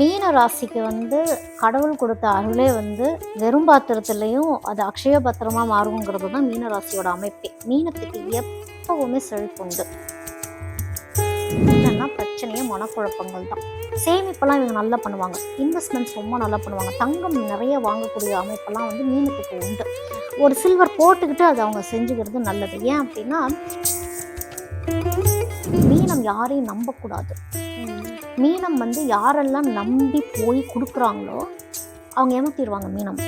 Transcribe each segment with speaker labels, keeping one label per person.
Speaker 1: மீன ராசிக்கு கடவுள் கொடுத்த அருளே வெறும் பாத்திரத்துலையும் அது அக்ஷய பத்திரமா மாறுங்கிறது தான் மீன ராசியோட அமைப்பே. மீனத்துக்கு எப்பவுமே செழிப்புண்டு. என்னன்னா பிரச்சனையே மனக்குழப்பங்கள் தான். சேமிப்பெல்லாம் இவங்க நல்லா பண்ணுவாங்க. இன்வெஸ்ட்மெண்ட்ஸ் ரொம்ப நல்லா பண்ணுவாங்க. தங்கம் நிறைய வாங்கக்கூடிய அமைப்பெல்லாம் மீனத்துக்கு உண்டு. ஒரு சில்வர் போட்டுக்கிட்டு அதை அவங்க செஞ்சுக்கிறது நல்லது. ஏன் அப்படின்னா மீனம் யாரையும் நம்பக்கூடாது. மீனம் யாரெல்லாம் நம்பி போய் கொடுக்குறாங்களோ அவங்க ஏமாத்திடுவாங்க மீனம்.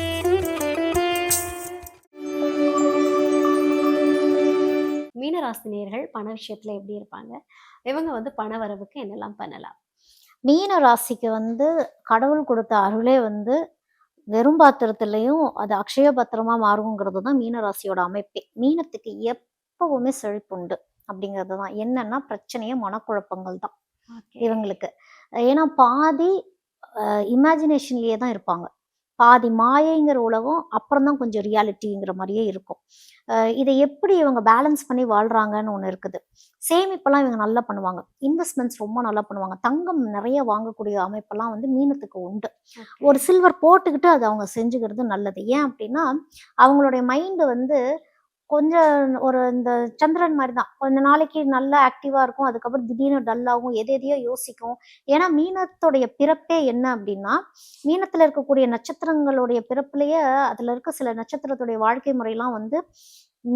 Speaker 2: மீனராசினியர்கள் பண விஷயத்துல எப்படி இருப்பாங்க? இவங்க பண வரவுக்கு என்னெல்லாம் பண்ணலாம்?
Speaker 1: மீன ராசிக்கு கடவுள் கொடுத்த அருளே வெறும் பாத்திரத்துலையும் அது அக்ஷய பத்திரமா மாறுங்கிறது தான் மீன ராசியோட அமைப்பே. மீனத்துக்கு எப்பவுமே செழிப்புண்டு அப்படிங்கிறது தான். என்னன்னா பிரச்சனையே மனக்குழப்பங்கள் தான் இவங்களுக்கு. ஏன்னா பாதி இமேஜினேஷன்லயே தான் இருப்பாங்க. பாதி மாயைங்கிற உலகம், அப்புறம் தான் கொஞ்சம் ரியாலிட்டிங்கிற மாதிரியே இருக்கும். இதை எப்படி இவங்க பேலன்ஸ் பண்ணி வாழ்றாங்கன்னு ஒன்று இருக்குது. சேமிப்பெல்லாம் இவங்க நல்லா பண்ணுவாங்க. இன்வெஸ்ட்மெண்ட்ஸ் ரொம்ப நல்லா பண்ணுவாங்க. தங்கம் நிறைய வாங்கக்கூடிய அமைப்பெல்லாம் மீனத்துக்கு உண்டு. ஒரு சில்வர் போட்டுக்கிட்டு அதை அவங்க செஞ்சுக்கிறது நல்லது. ஏன் அப்படின்னா அவங்களுடைய மைண்டு கொஞ்சம் ஒரு இந்த சந்திரன் மாதிரி தான். கொஞ்ச நாளைக்கு நல்லா ஆக்டிவா இருக்கும். அதுக்கப்புறம் திடீர்னு டல்லாகும். எதையோ யோசிக்கும். ஏன்னா மீனத்துடைய பிறப்பே என்ன அப்படின்னா, மீனத்துல இருக்கக்கூடிய நட்சத்திரங்களுடைய பிறப்புலயே அதுல இருக்க சில நட்சத்திரத்துடைய வாழ்க்கை முறையெல்லாம்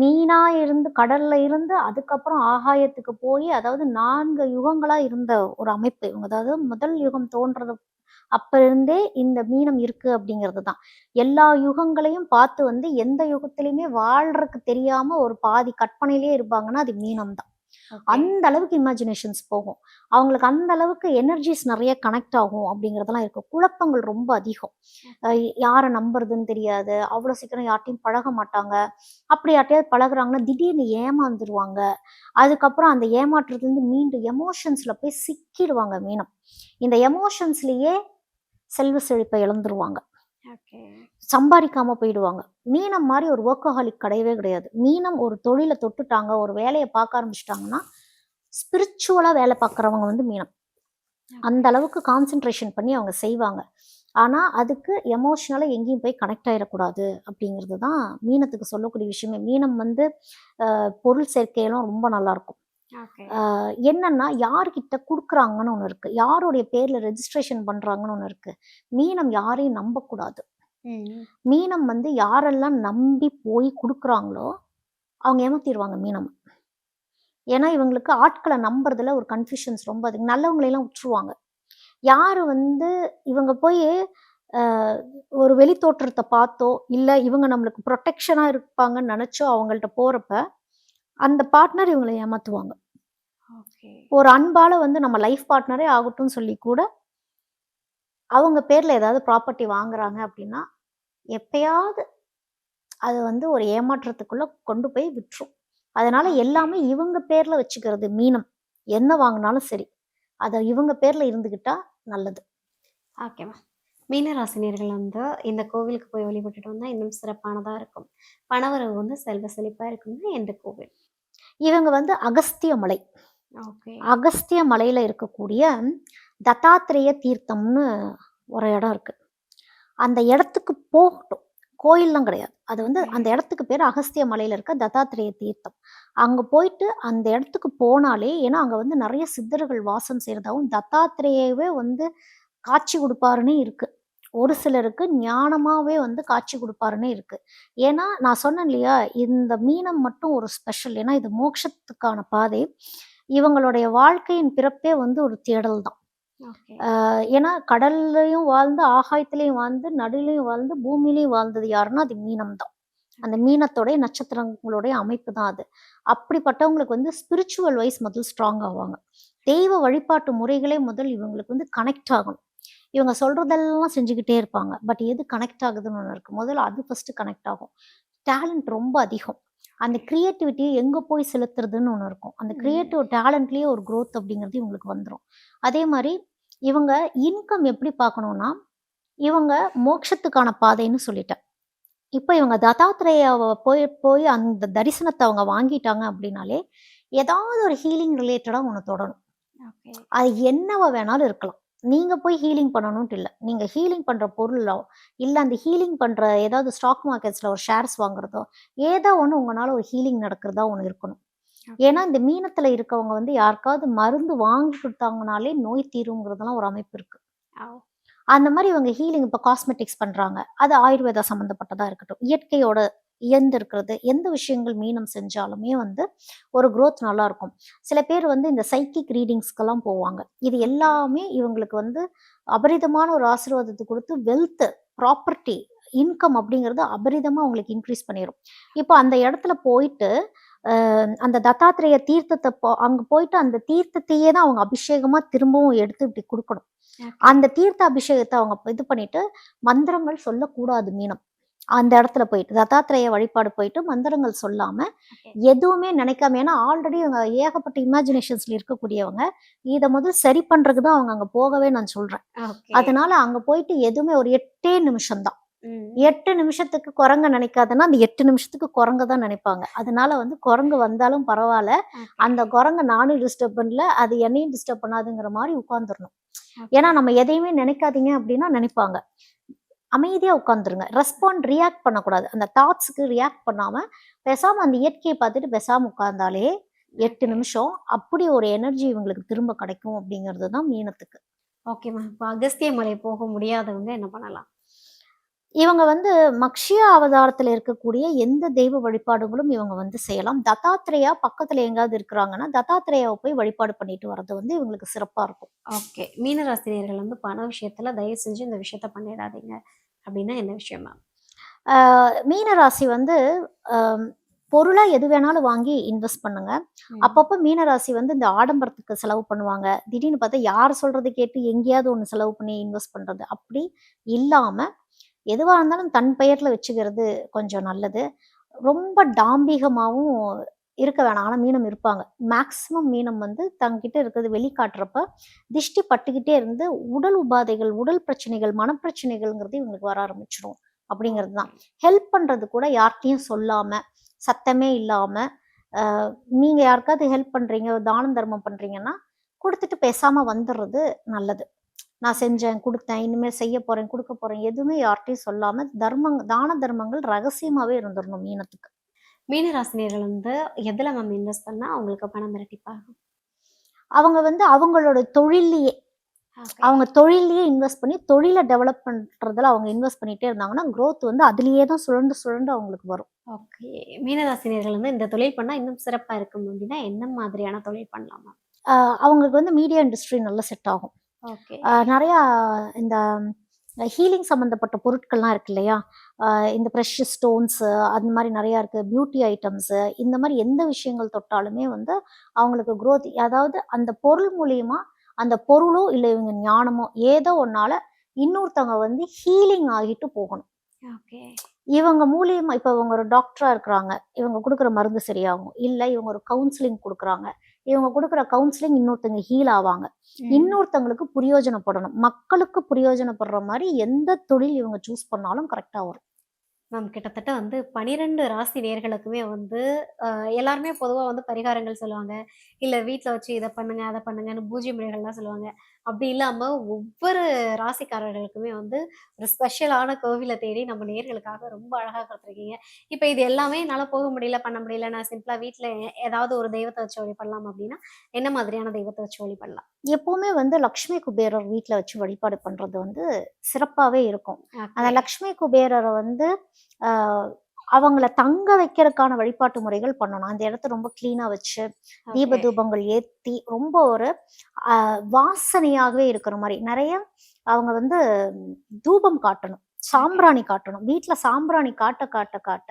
Speaker 1: மீனா இருந்து கடல்ல இருந்து அதுக்கப்புறம் ஆகாயத்துக்கு போய், அதாவது 4 யுகங்களா இருந்த ஒரு அமைப்பு இவங்க. அதாவது முதல் யுகம் தோன்றது அப்ப இருந்தே இந்த மீனம் இருக்கு அப்படிங்கிறது தான். எல்லா யுகங்களையும் பார்த்து எந்த யுகத்திலையுமே வாழ்றதுக்கு தெரியாம ஒரு பாதி கற்பனையிலேயே இருப்பாங்கன்னா அது மீனம் தான். அந்த அளவுக்கு இமேஜினேஷன்ஸ் போகும். அவங்களுக்கு அந்த அளவுக்கு எனர்ஜிஸ் நிறைய கனெக்ட் ஆகும் அப்படிங்கிறதெல்லாம் இருக்கு. குழப்பங்கள் ரொம்ப அதிகம். யாரை நம்புறதுன்னு தெரியாது. அவ்வளோ சீக்கிரம் யார்ட்டையும் பழக மாட்டாங்க. அப்படி யார்ட்டையாவது பழகுறாங்கன்னா திடீர்னு ஏமாந்துருவாங்க. அதுக்கப்புறம் அந்த ஏமாற்றுறதுலேருந்து மீண்டும் எமோஷன்ஸ்ல போய் சிக்கிடுவாங்க மீனம். இந்த எமோஷன்ஸ்லயே செல்வ செழிப்பை இழந்துருவாங்க. சம்பாதிக்காம போயிடுவாங்க. மீனம் மாதிரி ஒரு ஒர்க்கஹாலிக் கிடையவே கிடையாது. மீனம் ஒரு தொழிலை தொட்டுட்டாங்க, ஒரு வேலையை பார்க்க ஆரம்பிச்சிட்டாங்கன்னா ஸ்பிரிச்சுவலா வேலை பார்க்குறவங்க மீனம். அந்த அளவுக்கு கான்சென்ட்ரேஷன் பண்ணி அவங்க செய்வாங்க. ஆனா அதுக்கு எமோஷனலா எங்கேயும் போய் கனெக்ட் ஆயிடக்கூடாது அப்படிங்கிறது தான் மீனத்துக்கு சொல்லக்கூடிய விஷயமே. மீனம் பொருள் சேர்க்கையெல்லாம் ரொம்ப நல்லா இருக்கும். என்னன்னா யார்கிட்ட கொடுக்குறாங்கன்னு ஒண்ணு இருக்கு. யாருடைய பேர்ல ரெஜிஸ்ட்ரேஷன் பண்றாங்கன்னு ஒண்ணு இருக்கு. மீனம் யாரையும் நம்பக்கூடாது. மீனம் யாரெல்லாம் நம்பி போய் கொடுக்குறாங்களோ அவங்க ஏமாத்திடுவாங்க மீனம். ஏன்னா இவங்களுக்கு ஆட்களை நம்புறதுல ஒரு கன்ஃபியூஷன்ஸ் ரொம்ப அதிகம். நல்லவங்களையெல்லாம் விட்டுருவாங்க. யாரு இவங்க போய் ஒரு வெளி தோற்றத்தை பார்த்தோ இல்லை இவங்க நம்மளுக்கு ப்ரொடெக்ஷனா இருப்பாங்கன்னு நினைச்சோ அவங்கள்ட்ட போறப்ப அந்த பார்ட்னர் இவங்களை ஏமாத்துவாங்க. ஒரு அன்பால நம்ம லைஃப் பார்ட்னரே ஆகட்டும்னு சொல்லி கூட அவங்க பேர்ல ஏதாவது ப்ராப்பர்ட்டி வாங்குறாங்க அப்படின்னா எப்பயாவது அது ஒரு ஏமாற்றத்துக்குள்ள கொண்டு போய் விட்டுரும். அதனால எல்லாமே இவங்க பேர்ல வச்சுக்கிறது மீனம். என்ன வாங்கினாலும் சரி அதை இவங்க பேர்ல இருந்துகிட்டா நல்லது.
Speaker 2: ஓகேவா? மீனராசினியர்கள் இந்த கோவிலுக்கு போய் வழிபட்டுட்டு வந்தா இன்னும் சிறப்பானதா இருக்கும். பணவரவு செல்வ செழிப்பா இருக்கும்னா எந்த கோவில்?
Speaker 1: இவங்க அகஸ்திய மலை. அகஸ்திய மலையில இருக்கக்கூடிய தத்தாத்திரேய தீர்த்தம்னு ஒரு இடம் இருக்கு. அந்த இடத்துக்கு போகட்டும். கோயில்லாம் கிடையாது. அது அந்த இடத்துக்கு பேர் அகஸ்திய மலையில இருக்க தத்தாத்திரேய தீர்த்தம். அங்க போயிட்டு அந்த இடத்துக்கு போனாலே, ஏன்னா அங்க நிறைய சித்தர்கள் வாசம் செய்யறதாவும் தத்தாத்திரேயவே காட்சி கொடுப்பாருன்னு இருக்கு. ஒரு சிலருக்கு ஞானமாவே காட்சி கொடுப்பாருன்னு இருக்கு. ஏன்னா நான் சொன்னேன் இல்லையா, இந்த மீனம் மட்டும் ஒரு ஸ்பெஷல். ஏன்னா இது மோட்சத்துக்கான பாதை. இவங்களுடைய வாழ்க்கையின் பிறப்பே ஒரு தேடல் தான். ஏன்னா கடல்லையும் வாழ்ந்து, ஆகாயத்திலையும் வாழ்ந்து, நடுலையும் வாழ்ந்து, பூமியிலையும் வாழ்ந்தது யாருன்னா அது மீனம் தான். அந்த மீனத்தோடைய நட்சத்திரங்களுடைய அமைப்பு தான் அது. அப்படிப்பட்டவங்களுக்கு ஸ்பிரிச்சுவல் வைஸ் முதல் ஸ்ட்ராங் ஆவாங்க. தெய்வ வழிபாட்டு முறைகளே முதல் இவங்களுக்கு கனெக்ட் ஆகணும். இவங்க சொல்றதெல்லாம் செஞ்சுக்கிட்டே இருப்பாங்க. பட் எது கனெக்ட் ஆகுதுன்னு ஒன்று இருக்கு. முதல்ல அது ஃபர்ஸ்ட் கனெக்ட் ஆகும். டேலண்ட் ரொம்ப அதிகம். அந்த கிரியேட்டிவிட்டியை எங்க போய் செலுத்துறதுன்னு ஒன்று இருக்கும். அந்த கிரியேட்டிவ் டேலண்ட்லயே ஒரு growth அப்படிங்கிறது இவங்களுக்கு வந்துடும். அதே மாதிரி இவங்க இன்கம் எப்படி பார்க்கணும்னா, இவங்க மோட்சத்துக்கான பாதைன்னு சொல்லிட்டேன். இப்போ இவங்க தத்தாத்திரேயாவை போய் போய் அந்த தரிசனத்தை அவங்க வாங்கிட்டாங்க அப்படின்னாலே ஏதாவது ஒரு ஹீலிங் ரிலேட்டடா ஒன்று தொடரும். அது என்னவா வேணாலும் இருக்கலாம். நீங்க போய் ஹீலிங் பண்ணணுன்ட்டு இல்ல. நீங்க ஹீலிங் பண்ற பொருளோ, இல்ல அந்த ஹீலிங் பண்ற ஏதாவது ஸ்டாக் மார்க்கெட்ஸ்ல ஒரு ஷேர்ஸ் வாங்குறதோ, ஏதோ ஒண்ணு உங்கனால ஒரு ஹீலிங் நடக்கிறதா ஒண்ணு இருக்கணும்.
Speaker 2: ஓகே.
Speaker 1: ஏன்னா, இந்த மீனத்துல இருக்கவங்க வந்து யாருக்காவது மருந்து வாங்கி குடுத்தாங்கனாலே நோய் தீரும்ங்கிறதெல்லாம் ஒரு அமைப்பு இருக்கு.
Speaker 2: ஆ.
Speaker 1: அந்த மாரி இவங்க ஹீலிங் இப்ப காஸ்மெட்டிக்ஸ் பண்றாங்க. அது ஆயுர்வேதா சம்மந்தப்பட்டதா இருக்கட்டும். இயற்கையோட இயந்திருக்கிறது. எந்த விஷயங்கள் மீனம் செஞ்சாலுமே வந்து ஒரு குரோத் நல்லாருக்கும். சில பேர் வந்து இந்த சைக்கிக் ரீடிங்ஸ்க்கெல்லாம் போவாங்க. இது
Speaker 2: ஓகே.
Speaker 1: எல்லாமே இவங்களுக்கு வந்து அபரிதமான ஒரு ஆசீர்வாதத்த குடுத்து வெல்த், ப்ராப்பர்ட்டி, இன்கம் அப்படிங்கிறது அபரிதமா அவங்களுக்கு இன்க்ரீஸ் பண்ணிரும். இப்போ அந்த இடத்துல போயிட்டு, அந்த தத்தாத்திரேய தீர்த்தத்த அங்க போயிட்டு அந்த தீர்த்தத்தையே தான் அவங்க அபிஷேகமா திரும்பவும் எடுத்து இப்படி குடுக்கணும்.
Speaker 2: ஓகே.
Speaker 1: அந்த தீர்த்த அபிஷேகத்த அவங்க இது பண்ணிட்டு, மந்திரங்கள் சொல்லக்கூடாது மீனம். அந்த இடத்துல போயிட்டு, தத்தாத்திரேய வழிபாடு போயிட்டு மந்திரங்கள் சொல்லாம,
Speaker 2: ஓகே.
Speaker 1: எதுவுமே நினைக்காம ஏன்னா ஆல்ரெடி இவங்க ஏகப்பட்ட இமேஜினேஷன்ஸ்ல இருக்கக்கூடியவங்க. இத முதல் சரி பண்றதுக்கு தான் அவங்க அங்க போகவே நான் சொல்றேன்.
Speaker 2: ஓகே.
Speaker 1: அதனால அங்க போயிட்டு எதுவுமே ஒரு 8 நிமிஷம் தான்.
Speaker 2: ம்.
Speaker 1: 8 நிமிஷத்துக்கு குரங்க நினைக்காதன்னா, அந்த 8 நிமிஷத்துக்கு குரங்க தான் நினைப்பாங்க. அதனால வந்து குரங்கு வந்தாலும் பரவால்ல.
Speaker 2: ஓகே.
Speaker 1: அந்த குரங்க நானும் டிஸ்டர்ப் பண்ணல, அது என்னையும் டிஸ்டர்ப் பண்ணாதுங்கிற மாரி உட்கார்ந்துரணும்.
Speaker 2: ஓகே.
Speaker 1: ஏன்னா நம்ம எதையுமே நினைக்காதீங்க அப்டின்னா நினைப்பாங்க. அமைதியா உட்காந்துருங்க. ரியாக்ட் பண்ணக்கூடாது. அந்த தாட்ஸ்க்கு ரியாக்ட் பண்ணாம, பேசாம அந்த இயற்கைய பார்த்துட்டு பேசாம உட்கார்ந்தாலே 8
Speaker 2: ஓகே.
Speaker 1: நிமிஷம் அப்படி ஒரு எனர்ஜி இவங்களுக்கு திரும்ப கிடைக்கும் அப்படிங்கிறது தான் மீனத்துக்கு.
Speaker 2: ஓகேம்மா. இப்ப அகஸ்திய மலை போக முடியாதவங்க என்ன பண்ணலாம்?
Speaker 1: இவங்க வந்து மக்ஷிய அவதாரத்துல இருக்கக்கூடிய எந்த தெய்வ வழிபாடுகளும் இவங்க வந்து செய்யலாம். தத்தாத்திரேயா பக்கத்துல எங்கேயாவது இருக்கிறாங்கன்னா, தத்தாத்திரேயாவ போய் வழிபாடு பண்ணிட்டு வர்றது வந்து இவங்களுக்கு சிறப்பா இருக்கும்.
Speaker 2: ஓகே. மீனராசினியர்கள் வந்து பண விஷயத்துல தயவு செஞ்சு இந்த விஷயத்த பண்ணிடாதீங்க. அப்படின்னா என்ன விஷயம் மேம்?
Speaker 1: ஆ மீன ராசி வந்து அ பொருளா எது வேணாலும் வாங்கி இன்வெஸ்ட் பண்ணுங்க.
Speaker 2: ம்.
Speaker 1: அப்பப்ப மீன ராசி வந்து இந்த ஆடம்பரத்துக்கு செலவு பண்ணுவாங்க. திடீர்னு பார்த்தா யார் சொல்றத கேட்டு எங்கேயாவது ஒண்ணு செலவு பண்ணி இன்வெஸ்ட் பண்றது. அப்படி இல்லாம எதுவா இருந்தாலும் தன் பெயர்ல வச்சுக்கிறது கொஞ்சம் நல்லது. ரொம்ப டாம்பிகமாவும் இருக்க வேணாம். ஆனா மீனம் இருப்பாங்க. மேக்ஸிமம் மீனம் வந்து தங்கிட்ட இருக்கிறது வெளிக்காட்டுறப்ப, திஷ்டி பட்டுக்கிட்டே இருந்து உடல் உபாதைகள், உடல் பிரச்சனைகள், மனப்பிரச்சனைகள்ங்கிறது இவங்களுக்கு வர ஆரம்பிச்சுரும். அப்படிங்கிறது
Speaker 2: ஓகே.
Speaker 1: தான். ஹெல்ப் பண்றது கூட யார்ட்டயும் சொல்லாம, சத்தமே இல்லாம, அ நீங்க யாருக்காவது ஹெல்ப் பண்றீங்க, தானம் தர்மம் பண்றீங்கன்னா, குடுத்துட்டு பேசாம வந்துர்றது நல்லது. நான் செஞ்சேன், குடுத்தேன், இனிமேல் செய்ய போறேன், குடுக்க போறேன், எதுவுமே யார்ட்டயும் சொல்லாம தான தர்மங்கள் ரகசியமாவே இருந்துரணும் மீனத்துக்கு.
Speaker 2: மீனராசினியர்கள் வந்து எதுல மேம் இன்வெஸ்ட் பண்ணா அவங்களுக்கு பணம் இரட்டிப்பாகும்?
Speaker 1: அவங்க வந்து அவங்களோட தொழில்லயே
Speaker 2: ஓகே.
Speaker 1: அவங்க தொழில்லயே இன்வெஸ்ட் பண்ணி, தொழில டெவலப் பண்றதுல அவங்க இன்வெஸ்ட் பண்ணிட்டே இருந்தாங்கன்னா, குரோத் வந்து அதிலேயே தான் சுழண்டு சுழண்டு அவங்களுக்கு வரும்.
Speaker 2: ஓகே. மீனராசினியர்கள் வந்து இந்த தொழில் பண்ணா இன்னும் சிறப்பா இருக்கும் அப்படின்னா, என்ன மாதிரியான தொழில் பண்ணலாம் மேம்?
Speaker 1: அ அவங்களுக்கு வந்து மீடியா இண்டஸ்ட்ரி நல்லா செட் ஆகும்.
Speaker 2: ஓகே.
Speaker 1: நெறையா இந்த ஹீலிங் சம்மந்தப்பட்ட பொருட்கள்லாம் இருக்கு இல்லையா? அ இந்த ப்ரெஷஸ் ஸ்டோன்ஸு அந்த மாரி நெறையா இருக்கு. பியூட்டி ஐட்டம்ஸு இந்த மாரி எந்த விஷயங்கள் தொட்டாலுமே வந்து அவங்களுக்கு குரோத் அதாவது அந்த பொருள் மூலியமா அந்த பொருளோ, இல்ல இவங்க ஞானமோ ஏதோ ஒண்ணால இன்னொருத்தவங்க வந்து ஹீலிங் ஆகிட்டு போகணும்.
Speaker 2: ஓகே.
Speaker 1: இவங்க மூலியமா இப்ப இவங்க ஒரு டாக்டரா இருக்கிறாங்க. இவங்க குடுக்குற மருந்து சரியாகும். இல்ல இவங்க ஒரு கவுன்சிலிங் குடுக்குறாங்க. இவங்க குடுக்குற கவுன்சிலிங் இன்னொருத்தங்க ஹீல் ஆவாங்க.
Speaker 2: ம்.
Speaker 1: இன்னொருத்தங்களுக்கு பிரயோஜனப்படணும். மக்களுக்கு பிரயோஜனப்படுற மாரி எந்த தொழில் இவங்க சூஸ் பண்ணாலும் கரெக்ட்டா வரும்.
Speaker 2: மேம் கிட்டத்தட்ட வந்து 12 ராசி நேயர்களுக்குமே வந்து எல்லாருமே பொதுவா வந்து பரிகாரங்கள் சொல்லுவாங்க. இல்ல வீட்ல வச்சு இத பண்ணுங்க, அத பண்ணுங்கன்னு பூஜை முறைகள்லாம் சொல்லுவாங்க. அப்படி இல்லாம ஒவ்வொரு ராசிக்காரர்களுக்குமே வந்து ஒரு ஸ்பெஷலான கோவில தேடி நம்ம நேயர்களுக்காக ரொம்ப அழகா குடுத்துருக்கீங்க. இப்ப இது எல்லாமே என்னால போக முடியல, பண்ண முடியல. நான் சிம்பிளா வீட்ல ஏதாவது ஒரு தெய்வத்த வச்சு வழிபடலாம் அப்படின்னா, என்ன மாதிரியான தெய்வத்த வச்சு வழிபடலாம்?
Speaker 1: எப்பவுமே வந்து லக்ஷ்மி குபேரர் வீட்ல வச்சு வழிபாடு பண்றது வந்து சிறப்பாவே இருக்கும். அந்த
Speaker 2: ஓகே.
Speaker 1: லக்ஷ்மி குபேரர வந்து அ அவங்கள தங்க வைக்கிறதுக்கான வழிபாட்டு முறைகள் பண்ணணும். அந்த இடத்த ரொம்ப கிளீனா வச்சு, தீப
Speaker 2: ஓகே.
Speaker 1: தூபங்கள் ஏத்தி, ரொம்ப ஒரு அ வாசனையாகவே இருக்கிற மாரி. நெறைய அவங்க வந்து தூபம் காட்டணும்.
Speaker 2: ஓகே.
Speaker 1: சாம்பிராணி காட்டணும். வீட்ல சாம்பிராணி காட்ட, காட்ட, காட்ட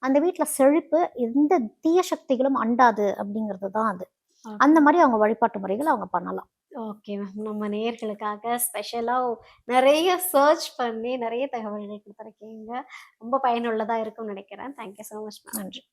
Speaker 1: அந்த வீட்ல செழிப்பு, எந்த தீய சக்திகளும் அண்டாது அப்படிங்கிறது தான் அது.
Speaker 2: ஓகே.
Speaker 1: அந்த மாரி அவங்க வழிபாட்டு முறைகள் அவங்க பண்ணலாம்.
Speaker 2: Okay ma'am. நம்ம நேயர்களுக்காக ஸ்பெஷலா நெறைய சர்ச் பண்ணி நெறைய தகவல்கள் குடுத்துருக்கீங்க. ரொம்ப பயனுள்ளதா இருக்கும்னு நெனைக்கிறேன். Thank you so much ma'am.
Speaker 1: நன்றி.